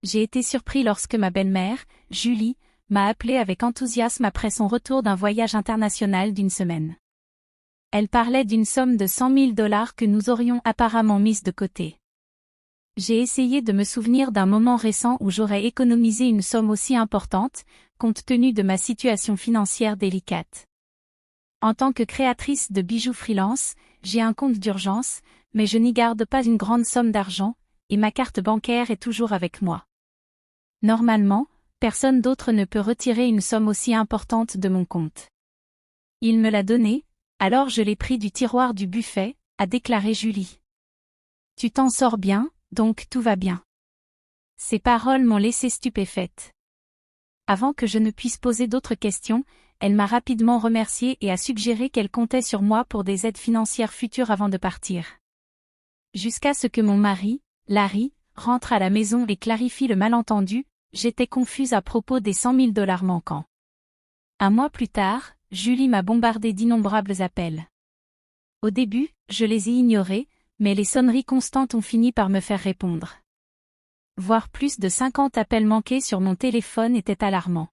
J'ai été surpris lorsque ma belle-mère, Julie, m'a appelé avec enthousiasme après son retour d'un voyage international d'une semaine. Elle parlait d'une somme de $100 000 que nous aurions apparemment mise de côté. J'ai essayé de me souvenir d'un moment récent où j'aurais économisé une somme aussi importante, compte tenu de ma situation financière délicate. En tant que créatrice de bijoux freelance, j'ai un compte d'urgence, mais je n'y garde pas une grande somme d'argent, et ma carte bancaire est toujours avec moi. Normalement, personne d'autre ne peut retirer une somme aussi importante de mon compte. Il me l'a donnée, alors je l'ai pris du tiroir du buffet, a déclaré Julie. Tu t'en sors bien, donc tout va bien. Ces paroles m'ont laissée stupéfaite. Avant que je ne puisse poser d'autres questions, elle m'a rapidement remerciée et a suggéré qu'elle comptait sur moi pour des aides financières futures avant de partir. Jusqu'à ce que mon mari, Larry, rentre à la maison et clarifie le malentendu, j'étais confuse à propos des $100 000 manquants. Un mois plus tard, Julie m'a bombardé d'innombrables appels. Au début, je les ai ignorés, mais les sonneries constantes ont fini par me faire répondre. Voir plus de 50 appels manqués sur mon téléphone était alarmant.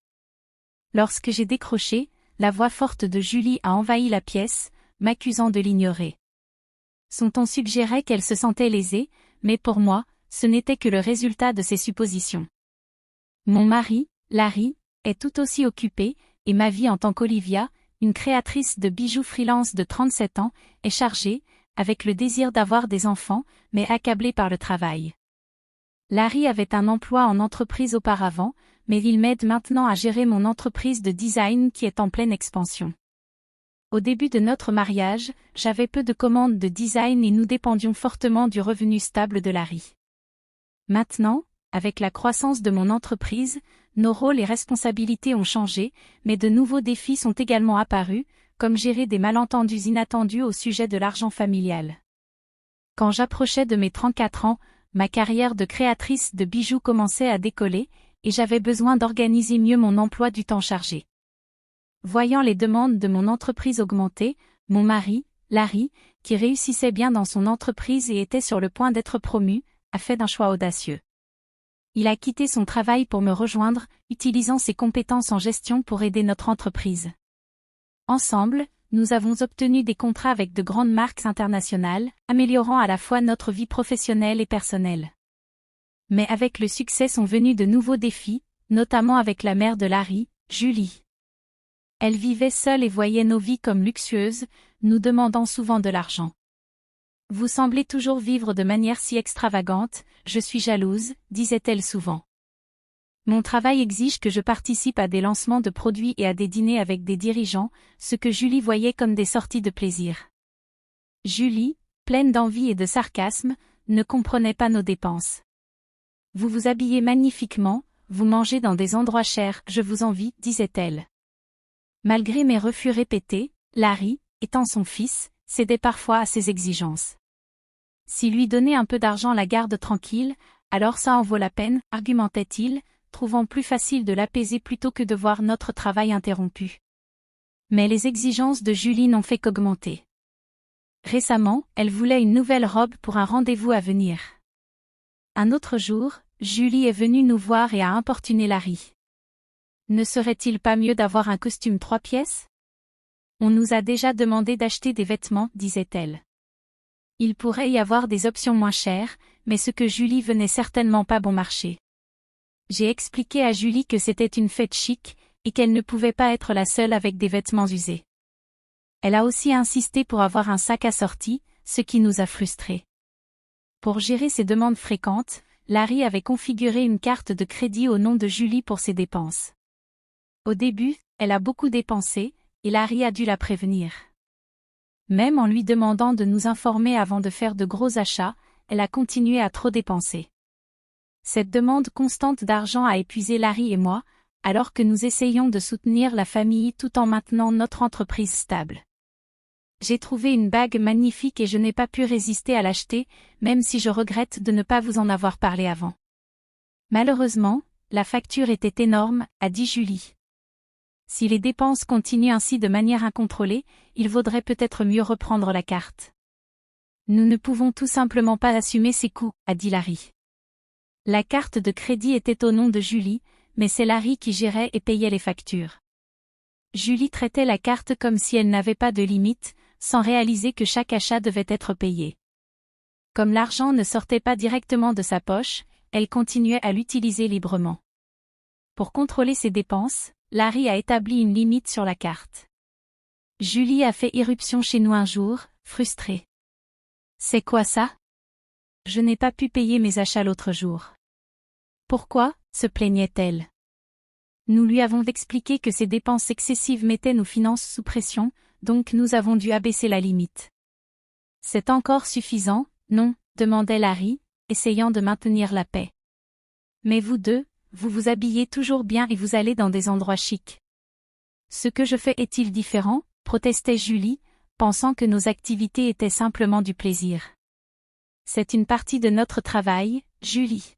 Lorsque j'ai décroché, la voix forte de Julie a envahi la pièce, m'accusant de l'ignorer. Son ton suggérait qu'elle se sentait lésée, mais pour moi, ce n'était que le résultat de ses suppositions. Mon mari, Larry, est tout aussi occupé, et ma vie en tant qu'Olivia, une créatrice de bijoux freelance de 37 ans, est chargée, avec le désir d'avoir des enfants, mais accablée par le travail. Larry avait un emploi en entreprise auparavant, mais il m'aide maintenant à gérer mon entreprise de design qui est en pleine expansion. Au début de notre mariage, j'avais peu de commandes de design et nous dépendions fortement du revenu stable de Larry. Maintenant, avec la croissance de mon entreprise, nos rôles et responsabilités ont changé, mais de nouveaux défis sont également apparus, comme gérer des malentendus inattendus au sujet de l'argent familial. Quand j'approchais de mes 34 ans, ma carrière de créatrice de bijoux commençait à décoller, et j'avais besoin d'organiser mieux mon emploi du temps chargé. Voyant les demandes de mon entreprise augmenter, mon mari, Larry, qui réussissait bien dans son entreprise et était sur le point d'être promu, a fait un choix audacieux. Il a quitté son travail pour me rejoindre, utilisant ses compétences en gestion pour aider notre entreprise. Ensemble, nous avons obtenu des contrats avec de grandes marques internationales, améliorant à la fois notre vie professionnelle et personnelle. Mais avec le succès sont venus de nouveaux défis, notamment avec la mère de Larry, Julie. Elle vivait seule et voyait nos vies comme luxueuses, nous demandant souvent de l'argent. Vous semblez toujours vivre de manière si extravagante, je suis jalouse, disait-elle souvent. Mon travail exige que je participe à des lancements de produits et à des dîners avec des dirigeants, ce que Julie voyait comme des sorties de plaisir. Julie, pleine d'envie et de sarcasme, ne comprenait pas nos dépenses. Vous vous habillez magnifiquement, vous mangez dans des endroits chers, je vous envie, disait-elle. Malgré mes refus répétés, Larry, étant son fils, cédait parfois à ses exigences. Si lui donner un peu d'argent la garde tranquille, alors ça en vaut la peine, argumentait-il, trouvant plus facile de l'apaiser plutôt que de voir notre travail interrompu. Mais les exigences de Julie n'ont fait qu'augmenter. Récemment, elle voulait une nouvelle robe pour un rendez-vous à venir. Un autre jour, Julie est venue nous voir et a importuné Larry. Ne serait-il pas mieux d'avoir un costume 3 pièces ? On nous a déjà demandé d'acheter des vêtements, disait-elle. Il pourrait y avoir des options moins chères, mais ce que Julie venait certainement pas bon marché. J'ai expliqué à Julie que c'était une fête chic, et qu'elle ne pouvait pas être la seule avec des vêtements usés. Elle a aussi insisté pour avoir un sac assorti, ce qui nous a frustrés. Pour gérer ces demandes fréquentes, Larry avait configuré une carte de crédit au nom de Julie pour ses dépenses. Au début, elle a beaucoup dépensé, et Larry a dû la prévenir. Même en lui demandant de nous informer avant de faire de gros achats, elle a continué à trop dépenser. Cette demande constante d'argent a épuisé Larry et moi, alors que nous essayons de soutenir la famille tout en maintenant notre entreprise stable. J'ai trouvé une bague magnifique et je n'ai pas pu résister à l'acheter, même si je regrette de ne pas vous en avoir parlé avant. Malheureusement, la facture était énorme, a dit Julie. Si les dépenses continuent ainsi de manière incontrôlée, il vaudrait peut-être mieux reprendre la carte. Nous ne pouvons tout simplement pas assumer ces coûts, a dit Larry. La carte de crédit était au nom de Julie, mais c'est Larry qui gérait et payait les factures. Julie traitait la carte comme si elle n'avait pas de limite, sans réaliser que chaque achat devait être payé. Comme l'argent ne sortait pas directement de sa poche, elle continuait à l'utiliser librement. Pour contrôler ses dépenses, Larry a établi une limite sur la carte. Julie a fait irruption chez nous un jour, frustrée. « C'est quoi ça? Je n'ai pas pu payer mes achats l'autre jour. » « Pourquoi ?» se plaignait-elle. Nous lui avons expliqué que ces dépenses excessives mettaient nos finances sous pression, donc nous avons dû abaisser la limite. « C'est encore suffisant, non ?» demandait Larry, essayant de maintenir la paix. « Mais vous deux, vous vous habillez toujours bien et vous allez dans des endroits chics. Ce que je fais est-il différent ?» protestait Julie, pensant que nos activités étaient simplement du plaisir. « C'est une partie de notre travail, Julie.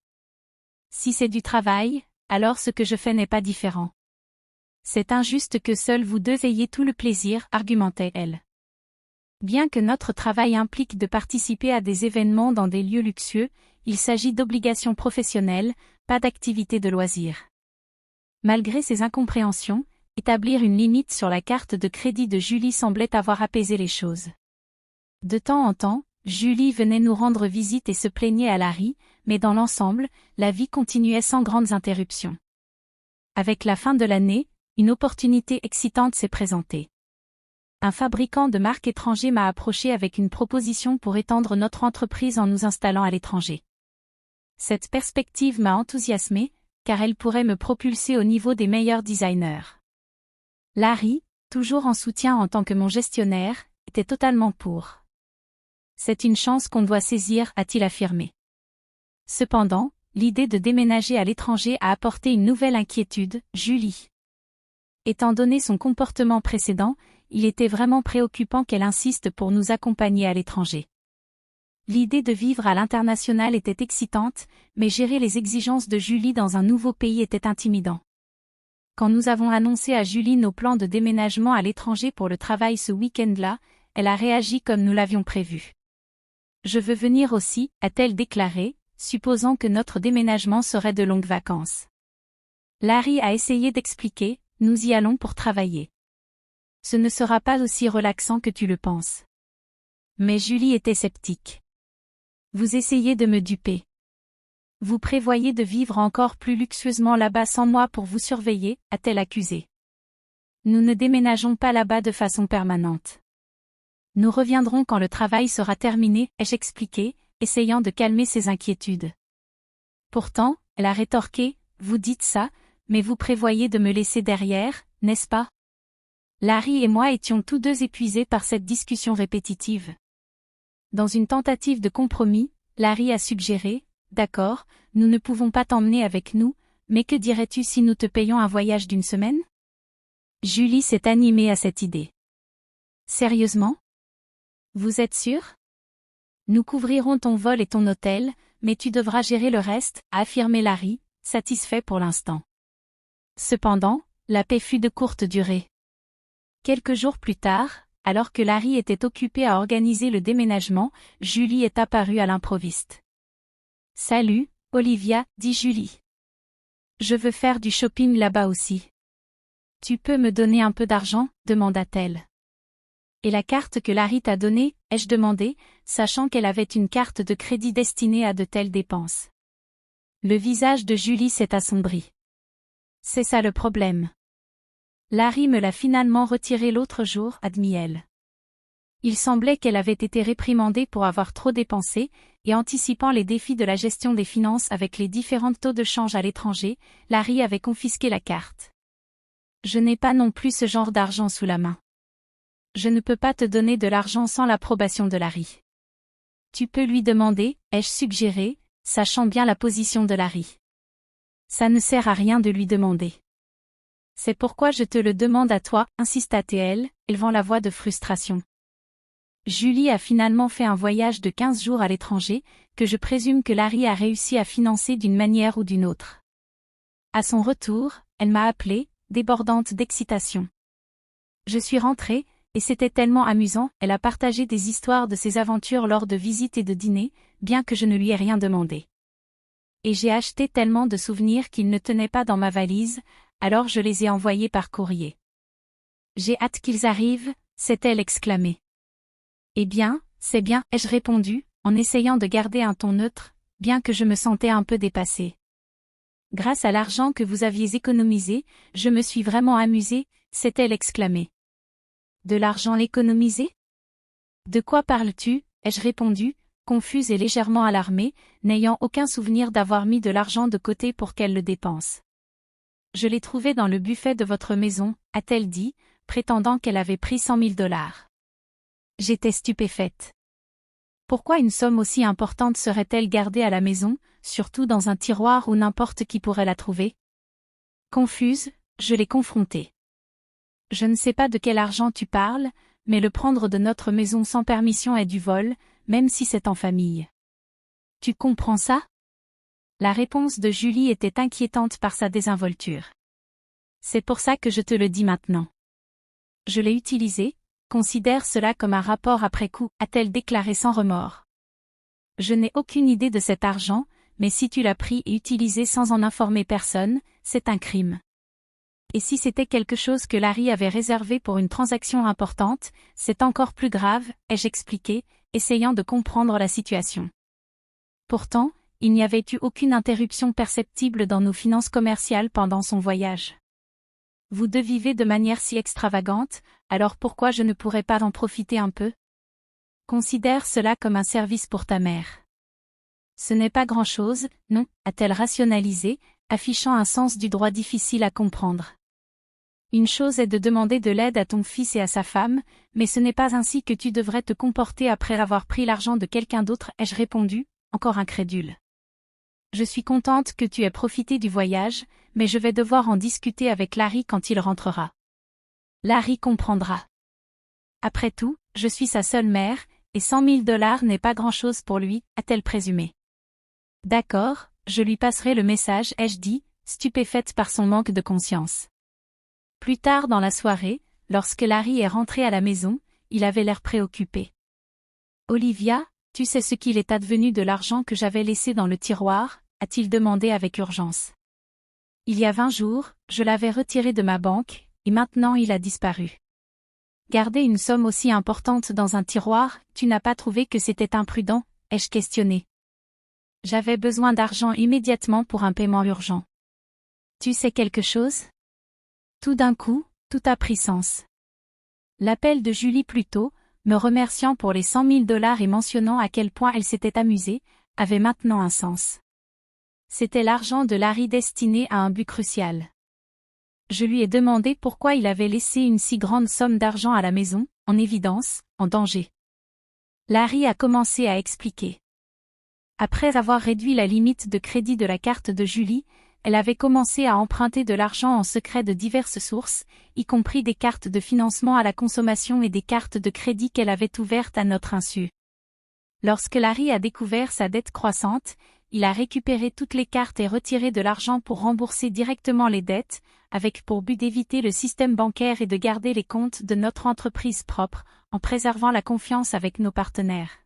Si c'est du travail, alors ce que je fais n'est pas différent. C'est injuste que seuls vous deux ayez tout le plaisir, argumentait-elle. Bien que notre travail implique de participer à des événements dans des lieux luxueux, il s'agit d'obligations professionnelles, pas d'activités de loisirs. Malgré ces incompréhensions, établir une limite sur la carte de crédit de Julie semblait avoir apaisé les choses. De temps en temps, Julie venait nous rendre visite et se plaignait à Larry, mais dans l'ensemble, la vie continuait sans grandes interruptions. Avec la fin de l'année, une opportunité excitante s'est présentée. Un fabricant de marques étranger m'a approché avec une proposition pour étendre notre entreprise en nous installant à l'étranger. Cette perspective m'a enthousiasmée, car elle pourrait me propulser au niveau des meilleurs designers. Larry, toujours en soutien en tant que mon gestionnaire, était totalement pour. C'est une chance qu'on doit saisir, a-t-il affirmé. Cependant, l'idée de déménager à l'étranger a apporté une nouvelle inquiétude, Julie. Étant donné son comportement précédent, il était vraiment préoccupant qu'elle insiste pour nous accompagner à l'étranger. L'idée de vivre à l'international était excitante, mais gérer les exigences de Julie dans un nouveau pays était intimidant. Quand nous avons annoncé à Julie nos plans de déménagement à l'étranger pour le travail ce week-end-là, elle a réagi comme nous l'avions prévu. « Je veux venir aussi », a-t-elle déclaré, supposant que notre déménagement serait de longues vacances. Larry a essayé d'expliquer, « Nous y allons pour travailler. Ce ne sera pas aussi relaxant que tu le penses. » Mais Julie était sceptique. « Vous essayez de me duper. Vous prévoyez de vivre encore plus luxueusement là-bas sans moi pour vous surveiller, a-t-elle accusé. Nous ne déménageons pas là-bas de façon permanente. Nous reviendrons quand le travail sera terminé, ai-je expliqué, essayant de calmer ses inquiétudes. Pourtant, elle a rétorqué, vous dites ça, mais vous prévoyez de me laisser derrière, n'est-ce pas? Larry et moi étions tous deux épuisés par cette discussion répétitive. Dans une tentative de compromis, Larry a suggéré, d'accord, nous ne pouvons pas t'emmener avec nous, mais que dirais-tu si nous te payons un voyage d'une semaine? Julie s'est animée à cette idée. Sérieusement? Vous êtes sûr? Nous couvrirons ton vol et ton hôtel, mais tu devras gérer le reste, a affirmé Larry, satisfait pour l'instant. Cependant, la paix fut de courte durée. Quelques jours plus tard, alors que Larry était occupé à organiser le déménagement, Julie est apparue à l'improviste. « Salut, Olivia, dit Julie. Je veux faire du shopping là-bas aussi. Tu peux me donner un peu d'argent, demanda-t-elle. Et la carte que Larry t'a donnée, ai-je demandé, sachant qu'elle avait une carte de crédit destinée à de telles dépenses. Le visage de Julie s'est assombri. C'est ça le problème. Larry me l'a finalement retiré l'autre jour, admit-elle. Il semblait qu'elle avait été réprimandée pour avoir trop dépensé, et anticipant les défis de la gestion des finances avec les différents taux de change à l'étranger, Larry avait confisqué la carte. Je n'ai pas non plus ce genre d'argent sous la main. Je ne peux pas te donner de l'argent sans l'approbation de Larry. Tu peux lui demander, ai-je suggéré, sachant bien la position de Larry. Ça ne sert à rien de lui demander. C'est pourquoi je te le demande à toi, insista-t-elle, élevant la voix de frustration. Julie a finalement fait un voyage de 15 jours à l'étranger, que je présume que Larry a réussi à financer d'une manière ou d'une autre. À son retour, elle m'a appelée, débordante d'excitation. Je suis rentrée, et c'était tellement amusant, elle a partagé des histoires de ses aventures lors de visites et de dîners, bien que je ne lui ai rien demandé. Et j'ai acheté tellement de souvenirs qu'ils ne tenaient pas dans ma valise, alors je les ai envoyés par courrier. J'ai hâte qu'ils arrivent, s'est-elle exclamée. Eh bien, c'est bien, ai-je répondu, en essayant de garder un ton neutre, bien que je me sentais un peu dépassée. Grâce à l'argent que vous aviez économisé, je me suis vraiment amusée, s'est-elle exclamée. De l'argent économisé? De quoi parles-tu, ai-je répondu, confuse et légèrement alarmée, n'ayant aucun souvenir d'avoir mis de l'argent de côté pour qu'elle le dépense. Je l'ai trouvé dans le buffet de votre maison, a-t-elle dit, prétendant qu'elle avait pris 100 000 $. J'étais stupéfaite. Pourquoi une somme aussi importante serait-elle gardée à la maison, surtout dans un tiroir où n'importe qui pourrait la trouver? Confuse, je l'ai confrontée. Je ne sais pas de quel argent tu parles, mais le prendre de notre maison sans permission est du vol, même si c'est en famille. Tu comprends ça? La réponse de Julie était inquiétante par sa désinvolture. C'est pour ça que je te le dis maintenant. Je l'ai utilisé, considère cela comme un rapport après coup, a-t-elle déclaré sans remords. Je n'ai aucune idée de cet argent, mais si tu l'as pris et utilisé sans en informer personne, c'est un crime. Et si c'était quelque chose que Larry avait réservé pour une transaction importante, c'est encore plus grave, ai-je expliqué, essayant de comprendre la situation. Pourtant, il n'y avait eu aucune interruption perceptible dans nos finances commerciales pendant son voyage. Vous deux vivez de manière si extravagante, alors pourquoi je ne pourrais pas en profiter un peu? Considère cela comme un service pour ta mère. Ce n'est pas grand-chose, non, a-t-elle rationalisé, affichant un sens du droit difficile à comprendre. Une chose est de demander de l'aide à ton fils et à sa femme, mais ce n'est pas ainsi que tu devrais te comporter après avoir pris l'argent de quelqu'un d'autre, ai-je répondu, encore incrédule. Je suis contente que tu aies profité du voyage, mais je vais devoir en discuter avec Larry quand il rentrera. Larry comprendra. Après tout, je suis sa seule mère, et 100 000 $ n'est pas grand-chose pour lui, a-t-elle présumé. D'accord, je lui passerai le message, ai-je dit, stupéfaite par son manque de conscience. Plus tard dans la soirée, lorsque Larry est rentré à la maison, il avait l'air préoccupé. Olivia, tu sais ce qu'il est advenu de l'argent que j'avais laissé dans le tiroir, a-t-il demandé avec urgence. Il y a 20 jours, je l'avais retiré de ma banque, et maintenant il a disparu. Garder une somme aussi importante dans un tiroir, tu n'as pas trouvé que c'était imprudent, ai-je questionné. J'avais besoin d'argent immédiatement pour un paiement urgent. Tu sais quelque chose? Tout d'un coup, tout a pris sens. L'appel de Julie plus tôt, me remerciant pour les 100 000 $ et mentionnant à quel point elle s'était amusée, avait maintenant un sens. C'était l'argent de Larry destiné à un but crucial. Je lui ai demandé pourquoi il avait laissé une si grande somme d'argent à la maison, en évidence, en danger. Larry a commencé à expliquer. Après avoir réduit la limite de crédit de la carte de Julie, elle avait commencé à emprunter de l'argent en secret de diverses sources, y compris des cartes de financement à la consommation et des cartes de crédit qu'elle avait ouvertes à notre insu. Lorsque Larry a découvert sa dette croissante, il a récupéré toutes les cartes et retiré de l'argent pour rembourser directement les dettes, avec pour but d'éviter le système bancaire et de garder les comptes de notre entreprise propre, en préservant la confiance avec nos partenaires.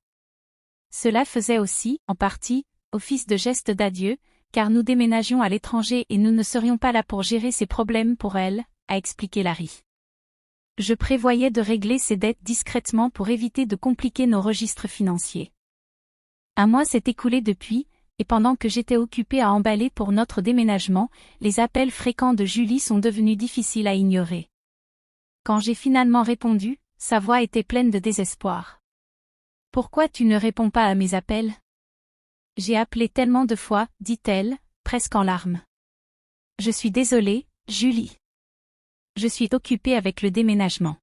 Cela faisait aussi, en partie, office de geste d'adieu, car nous déménagions à l'étranger et nous ne serions pas là pour gérer ces problèmes pour elle, a expliqué Larry. Je prévoyais de régler ces dettes discrètement pour éviter de compliquer nos registres financiers. Un mois s'est écoulé depuis, et pendant que j'étais occupée à emballer pour notre déménagement, les appels fréquents de Julie sont devenus difficiles à ignorer. Quand j'ai finalement répondu, sa voix était pleine de désespoir. « Pourquoi tu ne réponds pas à mes appels ? J'ai appelé tellement de fois, dit-elle, presque en larmes. Je suis désolée, Julie. Je suis occupée avec le déménagement.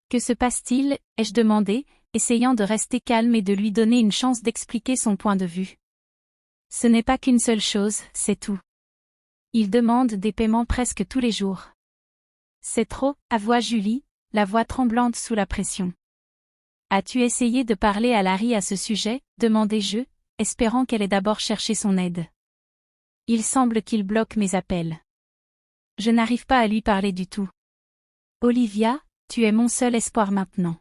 Que se passe-t-il, ai-je demandé, essayant de rester calme et de lui donner une chance d'expliquer son point de vue. Ce n'est pas qu'une seule chose, c'est tout. Il demande des paiements presque tous les jours. C'est trop, avoua Julie, la voix tremblante sous la pression. As-tu essayé de parler à Larry à ce sujet, demandai-je, espérant qu'elle ait d'abord cherché son aide. Il semble qu'il bloque mes appels. Je n'arrive pas à lui parler du tout. Olivia, tu es mon seul espoir maintenant.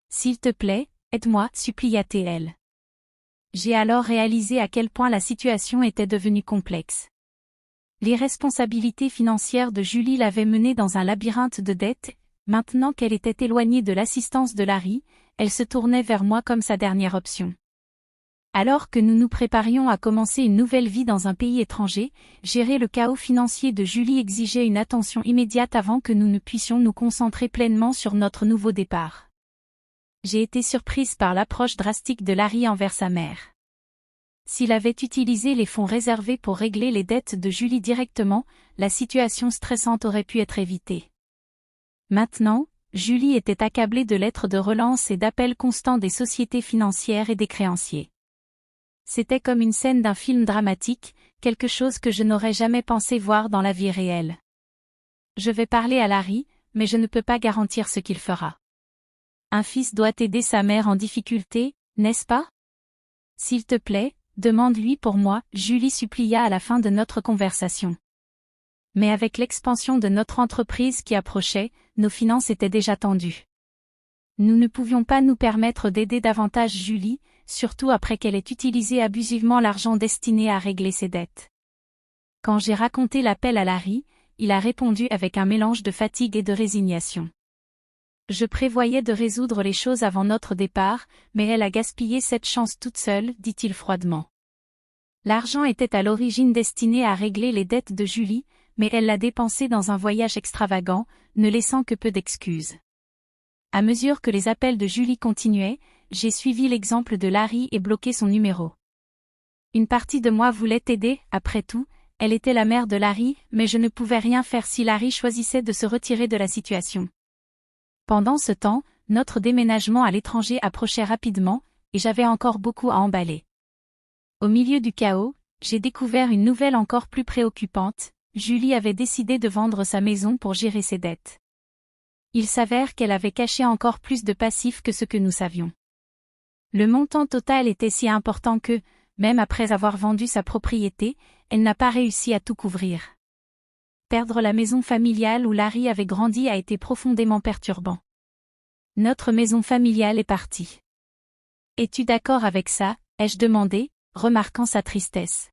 S'il te plaît, aide-moi, supplia-t-elle. J'ai alors réalisé à quel point la situation était devenue complexe. L'irresponsabilité financière de Julie l'avait menée dans un labyrinthe de dettes. Maintenant qu'elle était éloignée de l'assistance de Larry, elle se tournait vers moi comme sa dernière option. Alors que nous nous préparions à commencer une nouvelle vie dans un pays étranger, gérer le chaos financier de Julie exigeait une attention immédiate avant que nous ne puissions nous concentrer pleinement sur notre nouveau départ. J'ai été surprise par l'approche drastique de Larry envers sa mère. S'il avait utilisé les fonds réservés pour régler les dettes de Julie directement, la situation stressante aurait pu être évitée. Maintenant, Julie était accablée de lettres de relance et d'appels constants des sociétés financières et des créanciers. C'était comme une scène d'un film dramatique, quelque chose que je n'aurais jamais pensé voir dans la vie réelle. Je vais parler à Larry, mais je ne peux pas garantir ce qu'il fera. Un fils doit aider sa mère en difficulté, n'est-ce pas? S'il te plaît, demande-lui pour moi, Julie supplia à la fin de notre conversation. Mais avec l'expansion de notre entreprise qui approchait, nos finances étaient déjà tendues. Nous ne pouvions pas nous permettre d'aider davantage Julie, surtout après qu'elle ait utilisé abusivement l'argent destiné à régler ses dettes. Quand j'ai raconté l'appel à Larry, il a répondu avec un mélange de fatigue et de résignation. Je prévoyais de résoudre les choses avant notre départ, mais elle a gaspillé cette chance toute seule, dit-il froidement. L'argent était à l'origine destiné à régler les dettes de Julie, mais elle l'a dépensé dans un voyage extravagant, ne laissant que peu d'excuses. À mesure que les appels de Julie continuaient, j'ai suivi l'exemple de Larry et bloqué son numéro. Une partie de moi voulait t'aider, après tout, elle était la mère de Larry, mais je ne pouvais rien faire si Larry choisissait de se retirer de la situation. Pendant ce temps, notre déménagement à l'étranger approchait rapidement, et j'avais encore beaucoup à emballer. Au milieu du chaos, j'ai découvert une nouvelle encore plus préoccupante. Julie avait décidé de vendre sa maison pour gérer ses dettes. Il s'avère qu'elle avait caché encore plus de passifs que ce que nous savions. Le montant total était si important que, même après avoir vendu sa propriété, elle n'a pas réussi à tout couvrir. Perdre la maison familiale où Larry avait grandi a été profondément perturbant. Notre maison familiale est partie. Es-tu d'accord avec ça? Ai-je demandé, remarquant sa tristesse.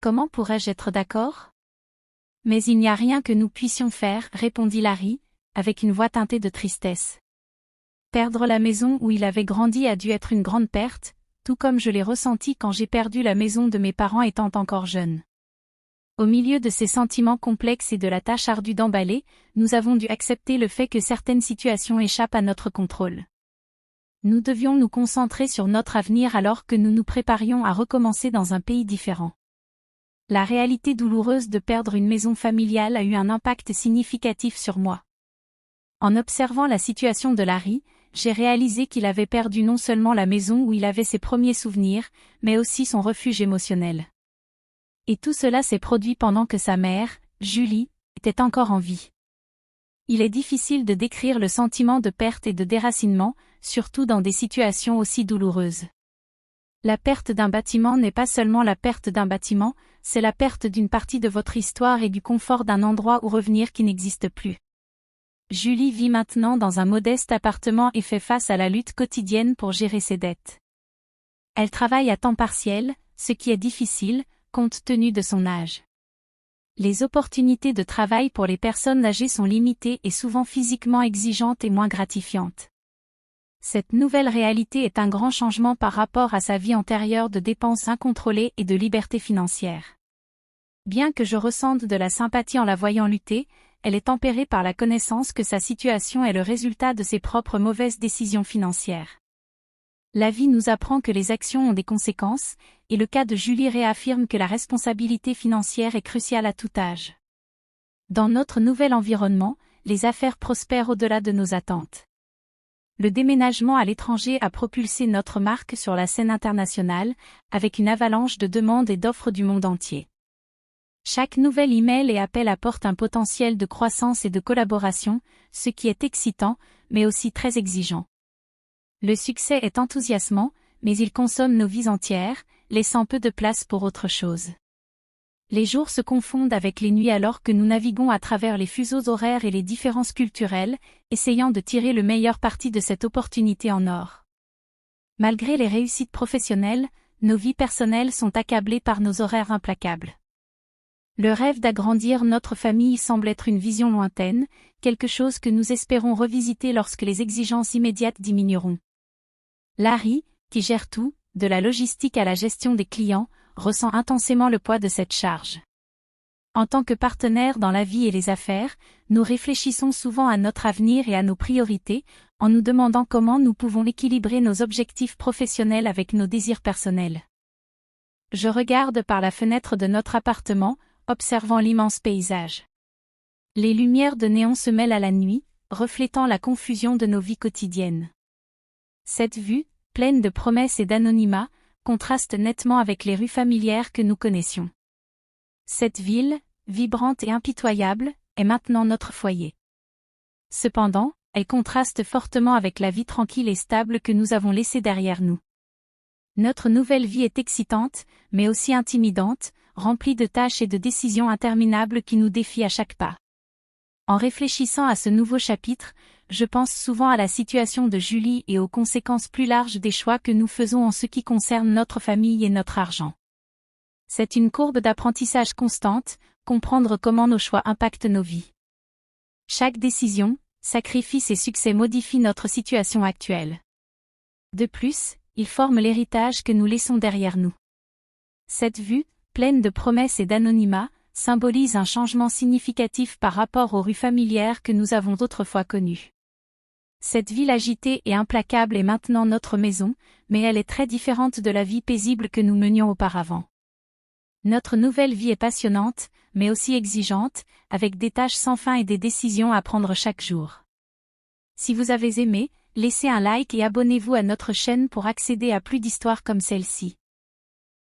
Comment pourrais-je être d'accord? Mais il n'y a rien que nous puissions faire, répondit Larry, avec une voix teintée de tristesse. Perdre la maison où il avait grandi a dû être une grande perte, tout comme je l'ai ressenti quand j'ai perdu la maison de mes parents étant encore jeune. Au milieu de ces sentiments complexes et de la tâche ardue d'emballer, nous avons dû accepter le fait que certaines situations échappent à notre contrôle. Nous devions nous concentrer sur notre avenir alors que nous nous préparions à recommencer dans un pays différent. La réalité douloureuse de perdre une maison familiale a eu un impact significatif sur moi. En observant la situation de Larry, j'ai réalisé qu'il avait perdu non seulement la maison où il avait ses premiers souvenirs, mais aussi son refuge émotionnel. Et tout cela s'est produit pendant que sa mère, Julie, était encore en vie. Il est difficile de décrire le sentiment de perte et de déracinement, surtout dans des situations aussi douloureuses. La perte d'un bâtiment n'est pas seulement la perte d'un bâtiment, c'est la perte d'une partie de votre histoire et du confort d'un endroit où revenir qui n'existe plus. Julie vit maintenant dans un modeste appartement et fait face à la lutte quotidienne pour gérer ses dettes. Elle travaille à temps partiel, ce qui est difficile, compte tenu de son âge. Les opportunités de travail pour les personnes âgées sont limitées et souvent physiquement exigeantes et moins gratifiantes. Cette nouvelle réalité est un grand changement par rapport à sa vie antérieure de dépenses incontrôlées et de liberté financière. Bien que je ressente de la sympathie en la voyant lutter, elle est tempérée par la connaissance que sa situation est le résultat de ses propres mauvaises décisions financières. La vie nous apprend que les actions ont des conséquences, et le cas de Julie réaffirme que la responsabilité financière est cruciale à tout âge. Dans notre nouvel environnement, les affaires prospèrent au-delà de nos attentes. Le déménagement à l'étranger a propulsé notre marque sur la scène internationale, avec une avalanche de demandes et d'offres du monde entier. Chaque nouvel email et appel apporte un potentiel de croissance et de collaboration, ce qui est excitant, mais aussi très exigeant. Le succès est enthousiasmant, mais il consomme nos vies entières, laissant peu de place pour autre chose. Les jours se confondent avec les nuits alors que nous naviguons à travers les fuseaux horaires et les différences culturelles, essayant de tirer le meilleur parti de cette opportunité en or. Malgré les réussites professionnelles, nos vies personnelles sont accablées par nos horaires implacables. Le rêve d'agrandir notre famille semble être une vision lointaine, quelque chose que nous espérons revisiter lorsque les exigences immédiates diminueront. Larry, qui gère tout, de la logistique à la gestion des clients, ressent intensément le poids de cette charge. En tant que partenaire dans la vie et les affaires, nous réfléchissons souvent à notre avenir et à nos priorités, en nous demandant comment nous pouvons équilibrer nos objectifs professionnels avec nos désirs personnels. Je regarde par la fenêtre de notre appartement, observant l'immense paysage. Les lumières de néon se mêlent à la nuit, reflétant la confusion de nos vies quotidiennes. Cette vue, pleine de promesses et d'anonymat, contraste nettement avec les rues familières que nous connaissions. Cette ville, vibrante et impitoyable, est maintenant notre foyer. Cependant, elle contraste fortement avec la vie tranquille et stable que nous avons laissée derrière nous. Notre nouvelle vie est excitante, mais aussi intimidante, remplie de tâches et de décisions interminables qui nous défient à chaque pas. En réfléchissant à ce nouveau chapitre, je pense souvent à la situation de Julie et aux conséquences plus larges des choix que nous faisons en ce qui concerne notre famille et notre argent. C'est une courbe d'apprentissage constante, comprendre comment nos choix impactent nos vies. Chaque décision, sacrifice et succès modifie notre situation actuelle. De plus, ils forment l'héritage que nous laissons derrière nous. Cette vue, pleine de promesses et d'anonymat, symbolise un changement significatif par rapport aux rues familières que nous avons autrefois connues. Cette ville agitée et implacable est maintenant notre maison, mais elle est très différente de la vie paisible que nous menions auparavant. Notre nouvelle vie est passionnante, mais aussi exigeante, avec des tâches sans fin et des décisions à prendre chaque jour. Si vous avez aimé, laissez un like et abonnez-vous à notre chaîne pour accéder à plus d'histoires comme celle-ci.